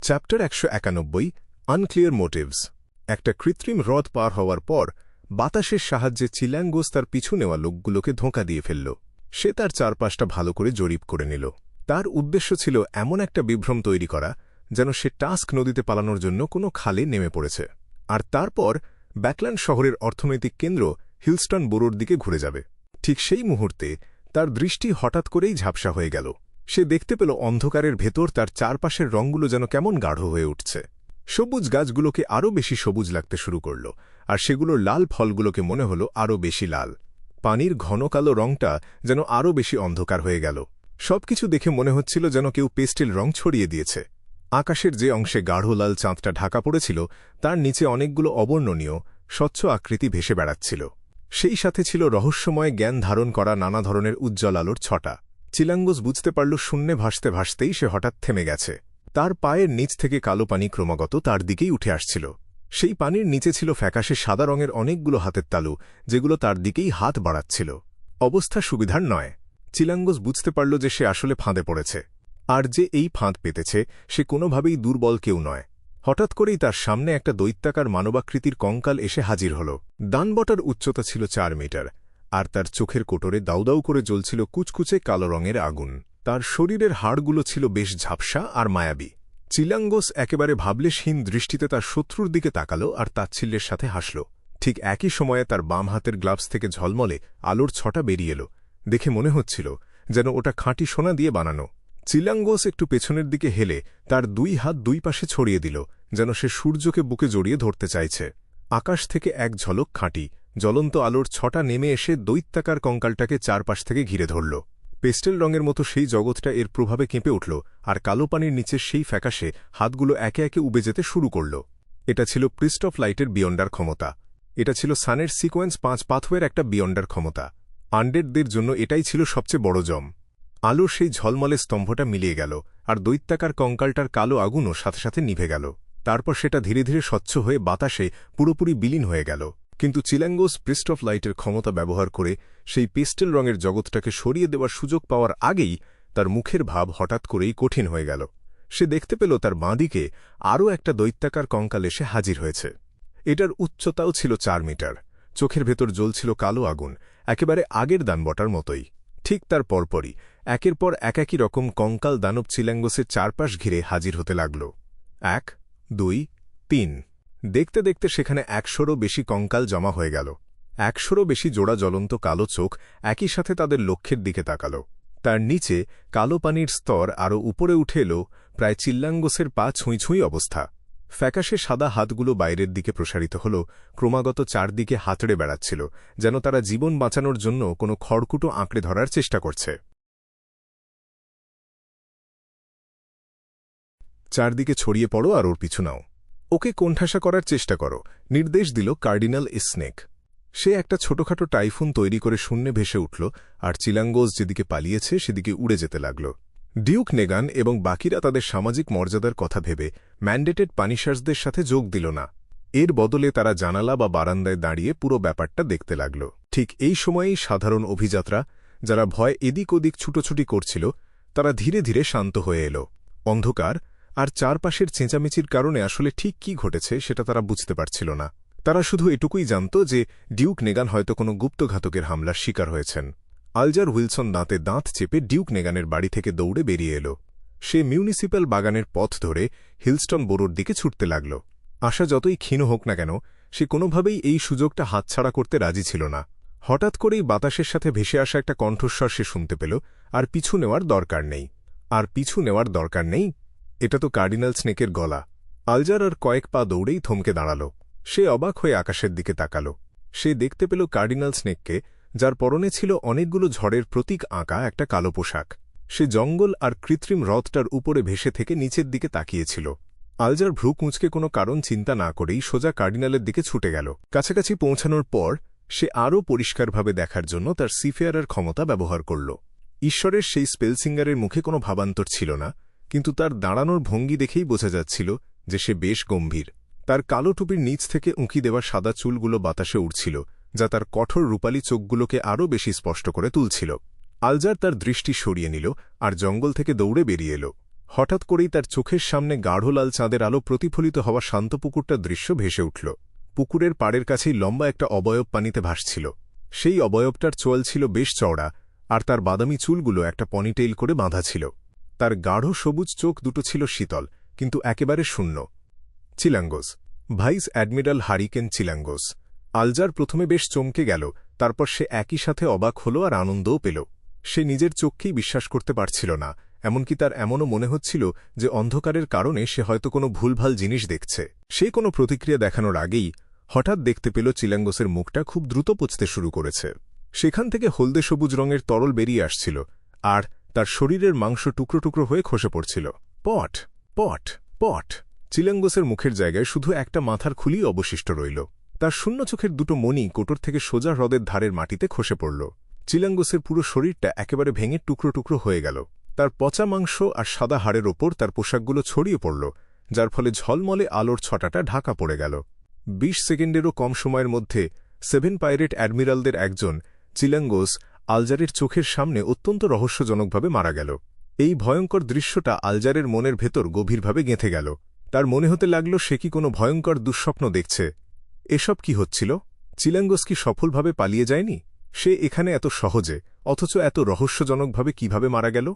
Chapter ১৯১ unclear motives. একটা কৃত্রিম হ্রদ পার হওয়ার পর বাতাসের সাহায্যে চিলাঙ্গোস তার পিছু নেওয়া লোকগুলোকে ধোঁকা দিয়ে ফেলল। সে তার চারপাশটা ভালো করে জরিপ করে নিল। তার উদ্দেশ্য ছিল এমন একটা বিভ্রম তৈরি করা যেন সে টাস্ক নদীতে পালানোর জন্য কোনো খালে নেমে পড়েছে, আর তারপর ব্যাকল্যান্ড শহরের অর্থনৈতিক কেন্দ্র হিলস্টন বোরোর দিকে ঘুরে যাবে। ঠিক সেই মুহূর্তে তার দৃষ্টি হঠাৎ করেই ঝাপসা হয়ে গেল। সে দেখতে পেল অন্ধকারের ভেতর তার চারপাশের রঙগুলো যেন কেমন গাঢ় হয়ে উঠছে। সবুজ গাছগুলোকে আরও বেশি সবুজ লাগতে শুরু করল, আর সেগুলোর লাল ফলগুলোকে মনে হল আরও বেশি লাল। পানির ঘন কালো রঙটা যেন আরও বেশি অন্ধকার হয়ে গেল। সবকিছু দেখে মনে হচ্ছিল যেন কেউ পেস্টেল রং ছড়িয়ে দিয়েছে। আকাশের যে অংশে গাঢ় লাল চাঁদটা ঢাকা পড়েছিল তার নিচে অনেকগুলো অবর্ণনীয় স্বচ্ছ আকৃতি ভেসে বেড়াচ্ছিল। সেই সাথে ছিল রহস্যময় জ্ঞান ধারণ করা নানা ধরনের উজ্জ্বল আলোর ছটা। চিলাঙ্গোস বুঝতে পারল শূন্যে ভাসতে ভাসতেই সে হঠাৎ থেমে গেছে। তার পায়ের নিচ থেকে কালো পানি ক্রমাগত তার দিকেই উঠে আসছিল। সেই পানির নিচে ছিল ফ্যাকাশে সাদা রঙের অনেকগুলো হাতের তালু, যেগুলো তার দিকেই হাত বাড়াচ্ছিল। অবস্থা সুবিধার নয়। চিলাঙ্গোস বুঝতে পারল যে সে আসলে ফাঁদে পড়েছে, আর যে এই ফাঁদ পেতেছে সে কোনোভাবেই দুর্বল কেউ নয়। হঠাৎ করেই তার সামনে একটা দৈত্যাকার মানবাকৃতির কঙ্কাল এসে হাজির হল। ডানবটার উচ্চতা ছিল ৪ মিটার, আর তার চোখের কোটরে দাউদাউ করে জ্বলছিল কুচকুচে কালো রঙের আগুন। তার শরীরের হাড়গুলো ছিল বেশ ঝাপসা আর মায়াবী। চিলাঙ্গোস একেবারে ভাবলেশহীন দৃষ্টিতে তার শত্রুর দিকে তাকাল আর তাচ্ছিল্যের সাথে হাসল। ঠিক একই সময়ে তার বাম হাতের গ্লাভস থেকে ঝলমলে আলোর ছটা বেরিয়ে এলো। দেখে মনে হচ্ছিল যেন ওটা খাঁটি সোনা দিয়ে বানানো। চিলাঙ্গোস একটু পেছনের দিকে হেলে তার দুই হাত দুই পাশে ছড়িয়ে দিল, যেন সে সূর্যকে বুকে জড়িয়ে ধরতে চাইছে। আকাশ থেকে এক ঝলক খাঁটি জ্বলন্ত আলোর ছটা নেমে এসে দৈত্যাকার কঙ্কালটাকে চারপাশ থেকে ঘিরে ধরল। পেস্টেল রঙের মতো সেই জগৎটা এর প্রভাবে কেঁপে উঠল, আর কালো পানির নিচে সেই ফ্যাকাশে হাতগুলো একে একে উবে যেতে শুরু করল। এটা ছিল প্রিস্ট অফ লাইটের বিয়ন্ডার ক্ষমতা। এটা ছিল সানের সিকোয়েন্স ৫ পাথওয়ের একটা বিয়ন্ডার ক্ষমতা। আনডেডদের জন্য এটাই ছিল সবচেয়ে বড় জম। আলোর সেই ঝলমলে স্তম্ভটা মিলিয়ে গেল, আর দৈত্যাকার কঙ্কালটার কালো আগুনও সাথে সাথে নিভে গেল। তারপর সেটা ধীরে ধীরে স্বচ্ছ হয়ে বাতাসে পুরোপুরি বিলীন হয়ে গেল। কিন্তু চিলাঙ্গোস প্রিস্ট অফ লাইটের ক্ষমতা ব্যবহার করে সেই পেস্টেল রঙের জগৎটাকে সরিয়ে দেওয়ার সুযোগ পাওয়ার আগেই তার মুখের ভাব হঠাৎ করেই কঠিন হয়ে গেল। সে দেখতে পেল তার বাঁদিকে আরও একটা দৈত্যাকার কঙ্কাল এসে হাজির হয়েছে। এটার উচ্চতাও ছিল ৪ মিটার। চোখের ভেতর জ্বলছিল কালো আগুন, একেবারে আগের দানবটার মতোই। ঠিক তার পরপরই একের পর একই রকম কঙ্কাল দানব চিলাঙ্গোসের চারপাশ ঘিরে হাজির হতে লাগল। ১, ২, ৩। দেখতে দেখতে সেখানে ১০০রও বেশি কঙ্কাল জমা হয়ে গেল। ১০০রও বেশি জোড়া জ্বলন্ত কালো চোখ একই সাথে তাদের লক্ষ্যের দিকে তাকাল। তার নিচে কালো পানির স্তর আরও উপরে উঠে এলো, প্রায় চিলাঙ্গোসের পা ছুঁই ছুঁই অবস্থা। ফ্যাকাশে সাদা হাতগুলো বাইরের দিকে প্রসারিত হল, ক্রমাগত চারদিকে হাতড়ে বেড়াচ্ছিল, যেন তারা জীবন বাঁচানোর জন্য কোনো খড়কুটো আঁকড়ে ধরার চেষ্টা করছে। চারদিকে ছড়িয়ে পড়ো আর ওর পিছু নাও। ওকে কোণঠাসা করার চেষ্টা করো, নির্দেশ দিল কার্ডিনাল স্নেক। সে একটা ছোটখাটো টাইফুন তৈরি করে শূন্যে ভেসে উঠল, আর চিলাঙ্গোস যেদিকে পালিয়েছে সেদিকে উড়ে যেতে লাগল। ডিউক নেগান এবং বাকিরা তাদের সামাজিক মর্যাদার কথা ভেবে ম্যান্ডেটেড পানিশার্সদের সাথে যোগ দিল না। এর বদলে তারা জানালা বা বারান্দায় দাঁড়িয়ে পুরো ব্যাপারটা দেখতে লাগল। ঠিক এই সময়েই সাধারণ অভিযাত্রা, যারা ভয় এদিক ওদিক ছুটোছুটি করছিল, তারা ধীরে ধীরে শান্ত হয়ে এল। অন্ধকার আর চারপাশের চেঁচামেচির কারণে আসলে ঠিক কি ঘটেছে সেটা তারা বুঝতে পারছিল না। তারা শুধু এটুকুই জানত যে ডিউক নেগান হয়তো কোনো গুপ্তঘাতকের হামলার শিকার হয়েছেন। আলজার উইলসন দাঁতে দাঁত চেপে ডিউক নেগানের বাড়ি থেকে দৌড়ে বেরিয়ে এলো। সে মিউনিসিপ্যাল বাগানের পথ ধরে হিলস্টন বোরোর দিকে ছুটতে লাগল। আশা যতই ক্ষীণ হোক না কেন, সে কোনোভাবেই এই সুযোগটা হাতছাড়া করতে রাজি ছিল না। হঠাৎ করেই বাতাসের সাথে ভেসে আসা একটা কণ্ঠস্বর সে শুনতে পেল, আর পিছু নেওয়ার দরকার নেই। আর পিছু নেওয়ার দরকার নেই? এটা তো কার্ডিনাল স্নেকের গলা। আলজার আর কয়েক পা দৌড়েই থমকে দাঁড়াল। সে অবাক হয়ে আকাশের দিকে তাকাল। সে দেখতে পেল কার্ডিনাল স্নেককে, যার পরনে ছিল অনেকগুলো ঝড়ের প্রতীক আঁকা একটা কালো পোশাক। সে জঙ্গল আর কৃত্রিম হ্রদটার উপরে ভেসে থেকে নিচের দিকে তাকিয়েছিল। আলজার ভ্রু কুঁচকে কোনো কারণ চিন্তা না করেই সোজা কার্ডিনালের দিকে ছুটে গেল। কাছাকাছি পৌঁছানোর পর সে আরও পরিষ্কারভাবে দেখার জন্য তার সিফেয়ারের ক্ষমতা ব্যবহার করল। ঈশ্বরের সেই স্পেলসিঙ্গারের মুখে কোনো ভাবান্তর ছিল না, কিন্তু তার দাঁড়ানোর ভঙ্গি দেখেই বোঝা যাচ্ছিল যে সে বেশ গম্ভীর। তার কালো টুপির নিচ থেকে উঁকি দেওয়া সাদা চুলগুলো বাতাসে উড়ছিল, যা তার কঠোর রূপালী চোখগুলোকে আরও বেশি স্পষ্ট করে তুলছিল। আলজার তার দৃষ্টি সরিয়ে নিল আর জঙ্গল থেকে দৌড়ে বেরিয়ে এল। হঠাৎ করেই তার চোখের সামনে গাঢ় লাল চাঁদের আলো প্রতিফলিত হওয়া শান্ত পুকুরটার দৃশ্য ভেসে উঠল। পুকুরের পাড়ের কাছেই লম্বা একটা অবয়ব পানিতে ভাসছিল। সেই অবয়বটার চোয়াল ছিল বেশ চওড়া, আর তার বাদামি চুলগুলো একটা পনিটেইল করে বাঁধা ছিল। তার গাঢ় সবুজ চোখ দুটো ছিল শীতল, কিন্তু একেবারে শূন্য। চিলাঙ্গোস, ভাইস অ্যাডমিরাল হারিকেন চিলাঙ্গোস। আলজার প্রথমে বেশ চমকে গেল, তারপর সে একই সাথে অবাক হল আর আনন্দও পেল। সে নিজের চোখকেই বিশ্বাস করতে পারছিল না, এমনকি তার এমনও মনে হচ্ছিল যে অন্ধকারের কারণে সে হয়তো কোনো ভুলভাল জিনিস দেখছে। সে কোনো প্রতিক্রিয়া দেখানোর আগেই হঠাৎ দেখতে পেল চিলাঙ্গোসের মুখটা খুব দ্রুত পচতে শুরু করেছে। সেখান থেকে হলদে সবুজ রঙের তরল বেরিয়ে আসছিল, আর তার শরীরের মাংস টুকরো টুকরো হয়ে খসে পড়ছিল। পট পট পট। চিলাঙ্গোসের মুখের জায়গায় শুধু একটা মাথার খুলি অবশিষ্ট রইল। তার শূন্য চোখের দুটো মণি কোটর থেকে সোজা হ্রদের ধারের মাটিতে খসে পড়ল। চিলাঙ্গোসের পুরো শরীরটা একেবারে ভেঙে টুকরো টুকরো হয়ে গেল। তার পচা মাংস আর সাদা হাড়ের ওপর তার পোশাকগুলো ছড়িয়ে পড়ল, যার ফলে ঝলমলে আলোর ছটাটা ঢাকা পড়ে গেল। ২০ সেকেন্ডেরও কম সময়ের মধ্যে 7 পাইরেট অ্যাডমিরালদের একজন, চিলাঙ্গোস, আলজারের চোখের সামনে অত্যন্ত রহস্যজনকভাবে মারা গেল। এই ভয়ঙ্কর দৃশ্যটা আলজারের মনের ভেতর গভীরভাবে গেঁথে গেল। তার মনে হতে লাগল সে কি কোনো ভয়ঙ্কর দুঃস্বপ্ন দেখছে। এসব কি হচ্ছিল? চিলাঙ্গোস কি সফলভাবে পালিয়ে যায়নি? সে এখানে এত সহজে, অথচ এত রহস্যজনকভাবে কিভাবে মারা গেল?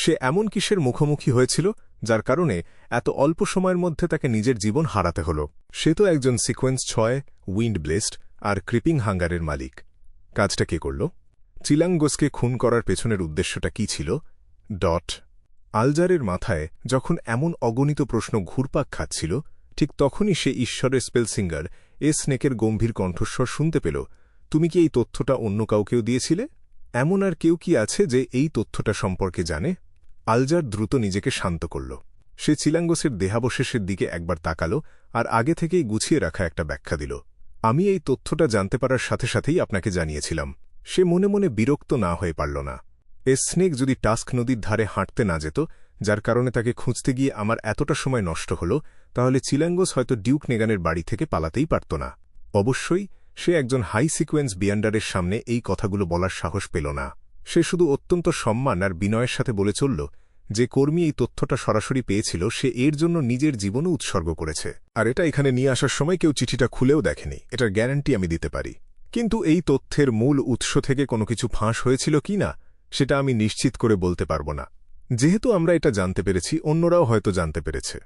সে এমন কিসের মুখোমুখি হয়েছিল যার কারণে এত অল্প সময়ের মধ্যে তাকে নিজের জীবন হারাতে হল? সে তো একজন সিকোয়েন্স 6, উইন্ড ব্লেস্ট আর ক্রিপিং হাঙ্গারের মালিক। কাজটা কে করল? চিলাঙ্গোসকে খুন করার পেছনের উদ্দেশ্যটা কি ছিল? আলজারের মাথায় যখন এমন অগণিত প্রশ্ন ঘুরপাক খাচ্ছিল, ঠিক তখনই সে ঈশ্বরের স্পেলসিঙ্গার স্নেকের গম্ভীর কণ্ঠস্বর শুনতে পেল। তুমি কি এই তথ্যটা অন্য কাউকেও দিয়েছিলে? এমন আর কেউ কি আছে যে এই তথ্যটা সম্পর্কে জানে? আলজার দ্রুত নিজেকে শান্ত করল। সে চিলাঙ্গোসের দেহাবশেষের দিকে একবার তাকাল আর আগে থেকেই গুছিয়ে রাখা একটা ব্যাখ্যা দিল। আমি এই তথ্যটা জানতে পারার সাথে সাথেই আপনাকে জানিয়েছিলাম। সে মনে মনে বিরক্ত না হয়ে পারল না। স্নেক যদি টাস্ক নদীর ধারে হাঁটতে না যেত, যার কারণে তাকে খুঁজতে গিয়ে আমার এতটা সময় নষ্ট হল, তাহলে চিলাঙ্গোস হয়তো ডিউক নেগানের বাড়ি থেকে পালাতেই পারত না। অবশ্যই সে একজন হাই সিকোয়েন্স বিয়ান্ডারের সামনে এই কথাগুলো বলার সাহস পেল না। সে শুধু অত্যন্ত সম্মান আর বিনয়ের সাথে বলে চলল, যে কর্মী এই তথ্যটা সরাসরি পেয়েছিল সে এর জন্য নিজের জীবনও উৎসর্গ করেছে। আর এটা এখানে নিয়ে আসার সময় কেউ চিঠিটা খুলেও দেখেনি, এটার গ্যারান্টি আমি দিতে পারি। কিন্তু এই তথ্যের মূল উৎস থেকে কোনো কিছু ফাঁস হয়েছিল কি না, সেটা আমি নিশ্চিত করে বলতে পারব না। যেহেতু আমরা এটা জানতে পেরেছি, অন্যরাও হয়তো জানতে পেরেছে।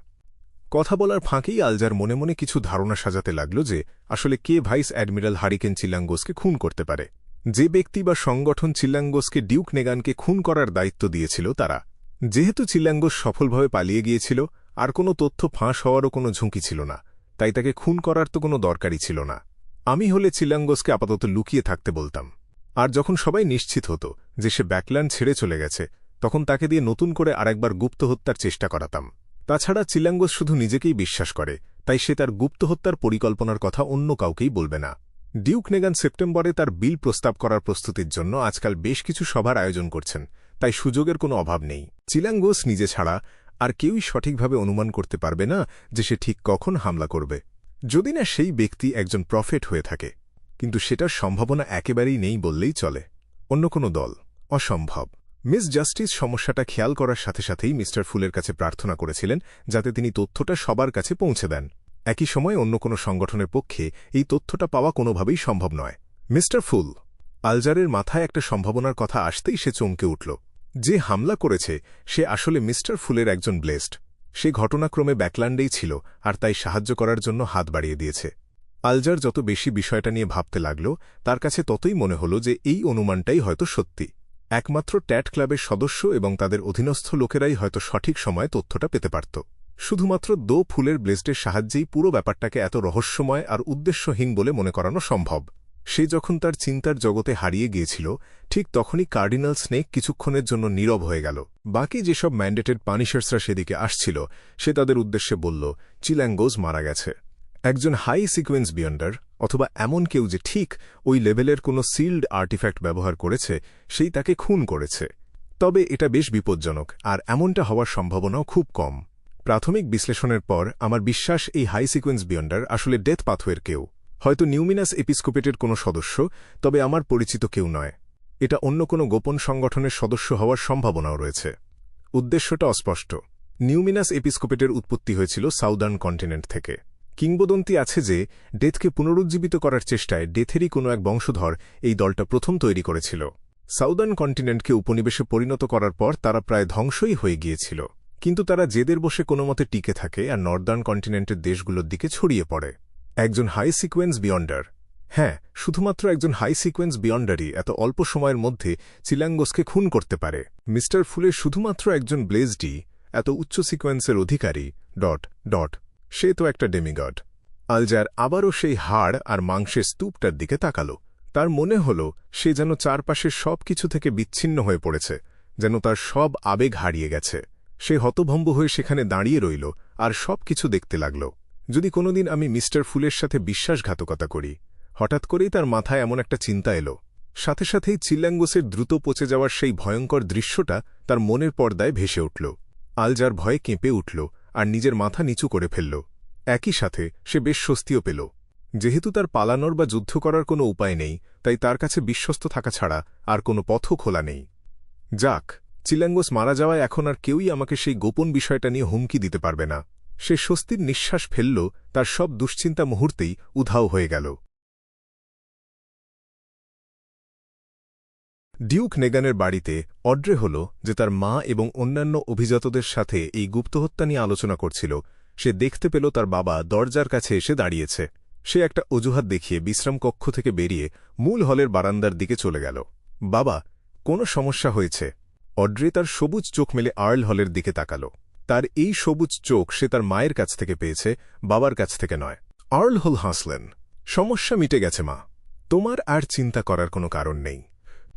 কথা বলার ফাঁকেই আলজার মনে মনে কিছু ধারণা সাজাতে লাগল যে আসলে কে ভাইস অ্যাডমিরাল হারিকেন চিলাঙ্গোসকে খুন করতে পারে। যে ব্যক্তি বা সংগঠন চিলাঙ্গোসকে ডিউক নেগানকে খুন করার দায়িত্ব দিয়েছিল তারা। যেহেতু চিলাঙ্গোস সফলভাবে পালিয়ে গিয়েছিল, আর কোনো তথ্য ফাঁস হওয়ারও কোনো ঝুঁকি ছিল না, তাই তাকে খুন করার তো কোনো দরকারই ছিল না। আমি হলে চিলাঙ্গোসকে আপাতত লুকিয়ে থাকতে বলতাম। আর যখন সবাই নিশ্চিত হতো যে সে ব্যাকল্যান্ড ছেড়ে চলে গেছে, তখন তাকে দিয়ে নতুন করে আরেকবার গুপ্ত হত্যার চেষ্টা করাতাম। তাছাড়া চিলাঙ্গোস শুধু নিজেকেই বিশ্বাস করে, তাই সে তার গুপ্ত হত্যার পরিকল্পনার কথা অন্য কাউকেই বলবে না। ডিউক নেগান সেপ্টেম্বরে তার বিল প্রস্তাব করার প্রস্তুতির জন্য আজকাল বেশ কিছু সভার আয়োজন করছেন, তাই সুযোগের কোনো অভাব নেই। চিলাঙ্গোস নিজে ছাড়া আর কেউই সঠিকভাবে অনুমান করতে পারবে না যে সে ঠিক কখন হামলা করবে, যদি না সেই ব্যক্তি একজন প্রফেট হয়ে থাকে। কিন্তু সেটার সম্ভাবনা একেবারেই নেই বললেই চলে। অন্য কোনো দল অসম্ভব। মিস জাস্টিস সমস্যাটা খেয়াল করার সাথে সাথেই মিস্টার ফুলের কাছে প্রার্থনা করেছিলেন যাতে তিনি তথ্যটা সবার কাছে পৌঁছে দেন। একই সময় অন্য কোনো সংগঠনের পক্ষে এই তথ্যটা পাওয়া কোনোভাবেই সম্ভব নয়। মিস্টার ফুল, আলজারের মাথায় একটা সম্ভাবনার কথা আসতেই সে চমকে উঠল। যে হামলা করেছে সে আসলে মিস্টার ফুলের একজন ব্লেস্ট। সে ঘটনাক্রমে ব্যাকল্যান্ডেই ছিল আর তাই সাহায্য করার জন্য হাত বাড়িয়ে দিয়েছে। আলজার যত বেশি বিষয়টা নিয়ে ভাবতে লাগল, তার কাছে ততই মনে হল যে এই অনুমানটাই হয়তো সত্যি। একমাত্র ট্যাট ক্লাবের সদস্য এবং তাদের অধীনস্থ লোকেরাই হয়তো সঠিক সময়ে তথ্যটা পেতে পারত। শুধুমাত্র দো ফুলের ব্লেস্টের সাহায্যেই পুরো ব্যাপারটাকে এত রহস্যময় আর উদ্দেশ্যহীন বলে মনে করানো সম্ভব। সে যখন তার চিন্তার জগতে হারিয়ে গিয়েছিল, ঠিক তখনই কার্ডিনাল স্নেক কিছুক্ষণের জন্য নীরব হয়ে গেল। বাকি যেসব ম্যান্ডেটেড পানিশার্সরা সেদিকে আসছিল, সে তাদের উদ্দেশ্যে বলল, চিলাঙ্গোস মারা গেছে। একজন হাই সিকোয়েন্স বিয়ন্ডার অথবা এমন কেউ যে ঠিক ওই লেভেলের কোনো সিল্ড আর্টিফ্যাক্ট ব্যবহার করেছে, সেই তাকে খুন করেছে। তবে এটা বেশ বিপজ্জনক, আর এমনটা হওয়ার সম্ভাবনাও খুব কম। প্রাথমিক বিশ্লেষণের পর আমার বিশ্বাস এই হাই সিকোয়েন্স বিয়ন্ডার আসলে ডেথ পাথওয়ের কেউ, হয়তো নিউমিনাস এপিস্কোপেটের কোনো সদস্য, তবে আমার পরিচিত কেউ নয়। এটা অন্য কোনো গোপন সংগঠনের সদস্য হওয়ার সম্ভাবনাও রয়েছে। উদ্দেশ্যটা অস্পষ্ট। নিউমিনাস এপিস্কোপেটের উৎপত্তি হয়েছিল সাউদার্ন কন্টিনেন্ট থেকে। কিংবদন্তি আছে যে ডেথকে পুনরুজ্জীবিত করার চেষ্টায় ডেথেরই কোনো এক বংশধর এই দলটা প্রথম তৈরি করেছিল। সাউদার্ন কন্টিনেন্টকে উপনিবেশে পরিণত করার পর তারা প্রায় ধ্বংসই হয়ে গিয়েছিল, কিন্তু তারা জেদের বসে কোনো মতে টিকে থাকে আর নর্দার্ন কন্টিনেন্টের দেশগুলোর দিকে ছড়িয়ে পড়ে। একজন হাই সিকোয়েন্স বিয়ন্ডার, হ্যাঁ, শুধুমাত্র একজন হাই সিকোয়েন্স বিয়ন্ডারই এত অল্প সময়ের মধ্যে চিলাঙ্গোসকে খুন করতে পারে। মিস্টার ফুলের শুধুমাত্র একজন ব্লেজডি এত উচ্চ সিকোয়েন্সের অধিকারী... সে তো একটা ডেমিগড। আলজার আবারও সেই হাড় আর মাংসের স্তূপটার দিকে তাকাল। তার মনে হল সে যেন চারপাশের সব কিছু থেকে বিচ্ছিন্ন হয়ে পড়েছে, যেন তার সব আবেগ হারিয়ে গেছে। সে হতভম্ব হয়ে সেখানে দাঁড়িয়ে রইল আর সব কিছু দেখতে লাগল। যদি কোনোদিন আমি মিস্টার ফুলের সাথে বিশ্বাসঘাতকতা করি। হঠাৎ করেই তার মাথায় এমন একটা চিন্তা এলো। সাথে সাথেই চিল্লাঙ্গোসের দ্রুত পচে যাওয়ার সেই ভয়ঙ্কর দৃশ্যটা তার মনের পর্দায় ভেসে উঠল। আলজার ভয়ে কেঁপে উঠল আর নিজের মাথা নিচু করে ফেলল। একই সাথে সে বেশ স্বস্তিও পেল। যেহেতু তার পালানোর বা যুদ্ধ করার কোনো উপায় নেই, তাই তার কাছে বিশ্বস্ত থাকা ছাড়া আর কোনো পথও খোলা নেই। যাক, চিল্লাঙ্গোস মারা যাওয়ায় এখন আর কেউই আমাকে সেই গোপন বিষয়টা নিয়ে হুমকি দিতে পারবে না। সে স্বস্তির নিঃশ্বাস ফেলল, তার সব দুশ্চিন্তা মুহূর্তেই উধাও হয়ে গেল। ডিউক নেগানের বাড়িতে অড্রে হল যে তার মা এবং অন্যান্য অভিজাতদের সাথে এই গুপ্তহত্যা নিয়ে আলোচনা করছিল। সে দেখতে পেল তার বাবা দরজার কাছে এসে দাঁড়িয়েছে। সে একটা অজুহাত দেখিয়ে বিশ্রাম কক্ষ থেকে বেরিয়ে মূল হলের বারান্দার দিকে চলে গেল। বাবা, কোনো সমস্যা হয়েছে? অড্রে তার সবুজ চোখ মেলে আর্ল হলের দিকে তাকাল। তার এই সবুজ চোখ সে তার মায়ের কাছ থেকে পেয়েছে, বাবার কাছ থেকে নয়। আর্ল হল হাসলেন। সমস্যা মিটে গেছে মা, তোমার আর চিন্তা করার কোনো কারণ নেই।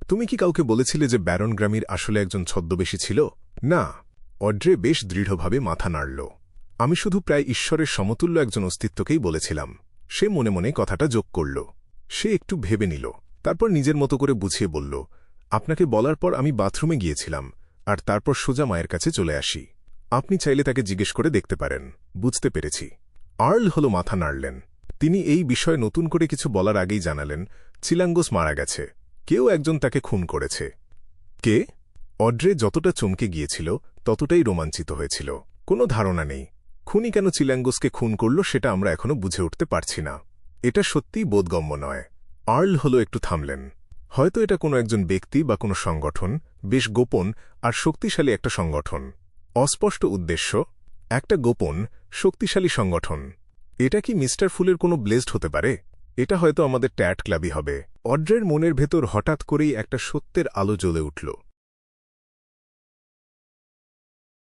তুমি কি কাউকে বলেছিলে যে ব্যারন গ্রামির আসলে একজন ছদ্মবেশী ছিল? না। অড্রে বেশ দৃঢ়ভাবে মাথা নাড়ল। আমি শুধু প্রায় ঈশ্বরের সমতুল্য একজন অস্তিত্বকেই বলেছিলাম। সে মনে মনে কথাটা যোগ করল। সে একটু ভেবে নিল, তারপর নিজের মতো করে বুঝিয়ে বলল, আপনাকে বলার পর আমি বাথরুমে গিয়েছিলাম আর তারপর সোজা মায়ের কাছে চলে আসি। আপনি চাইলে তাকে জিজ্ঞেস করে দেখতে পারেন। বুঝতে পেরেছি। আর্ল হল মাথা নাড়লেন। তিনি এই বিষয়ে নতুন করে কিছু বলার আগেই জানালেন, চিলাঙ্গোস মারা গেছে। কেউ একজন তাকে খুন করেছে। কে? অড্রে যতটা চমকে গিয়েছিল ততটাই রোমাঞ্চিত হয়েছিল। কোনো ধারণা নেই। খুনি কেন চিলাঙ্গোসকে খুন করল সেটা আমরা এখনো বুঝে উঠতে পারছি না। এটা সত্যিই বোধগম্য নয়। আর্ল হল একটু থামলেন। হয়তো এটা কোনো একজন ব্যক্তি বা কোনো সংগঠন, বেশ গোপন আর শক্তিশালী একটা সংগঠন। অস্পষ্ট উদ্দেশ্য, একটা গোপন শক্তিশালী সংগঠন। এটা কি মিস্টার ফুলের কোনো ব্লেজড হতে পারে? এটা হয়তো আমাদের ট্যাট ক্লাবই হবে। অড্রের মনের ভেতর হঠাৎ করেই একটা সত্যের আলো জ্বলে উঠল।